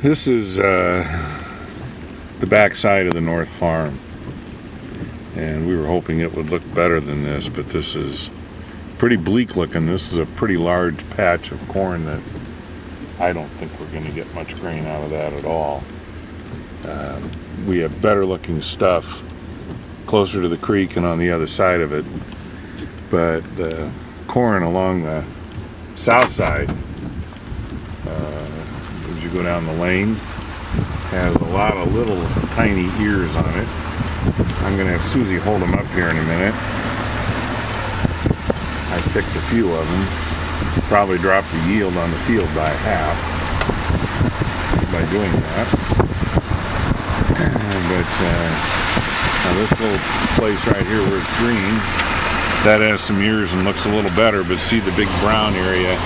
This is the back side of the North Farm, and we were hoping it would look better than this, but this is pretty bleak looking. This is a pretty large patch of corn that I don't think we're going to get much grain out of that at all. We have better looking stuff closer to the creek and on the other side of it, but the corn along the south side, as you go down the lane, has a lot of little tiny ears on it. I'm going to have Susie hold them up here in a minute. I picked a few of them. Probably dropped the yield on the field by half by doing that. But now this little place right here where it's green, that has some ears and looks a little better, but see the big brown area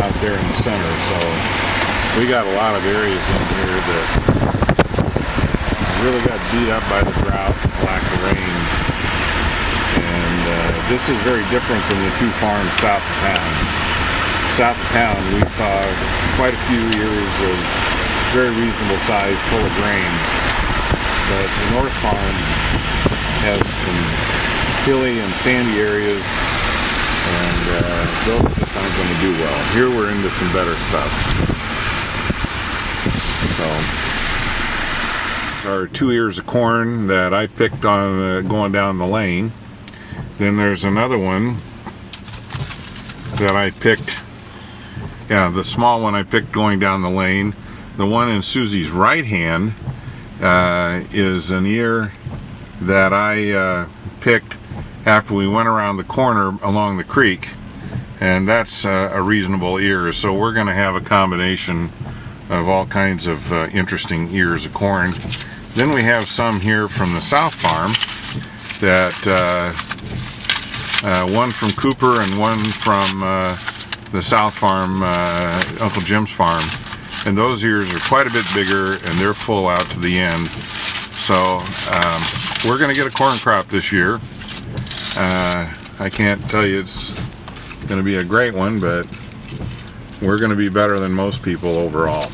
out there in the center. So we got a lot of areas in here that really got beat up by the drought and lack of rain. And this is very different than the two farms south of town. South of town we saw quite a few years of very reasonable size, full of grain. But the North Farm has some hilly and sandy areas, and those just aren't going to do well. Here we're into some better stuff. So, these are 2 ears of corn that I picked on going down the lane. Then there's another one that I picked, the small one I picked going down the lane. The one in Susie's right hand is an ear that I picked after we went around the corner along the creek, and that's a reasonable ear. So we're going to have a combination of all kinds of interesting ears of corn. Then we have some here from the South Farm, that one from Cooper and one from the South Farm, Uncle Jim's farm. And those ears are quite a bit bigger, and they're full out to the end. So we're going to get a corn crop this year. I can't tell you it's going to be a great one, but we're going to be better than most people overall.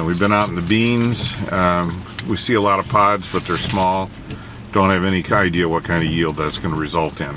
We've been out in the beans. We see a lot of pods, but they're small. Don't have any idea what kind of yield that's going to result in.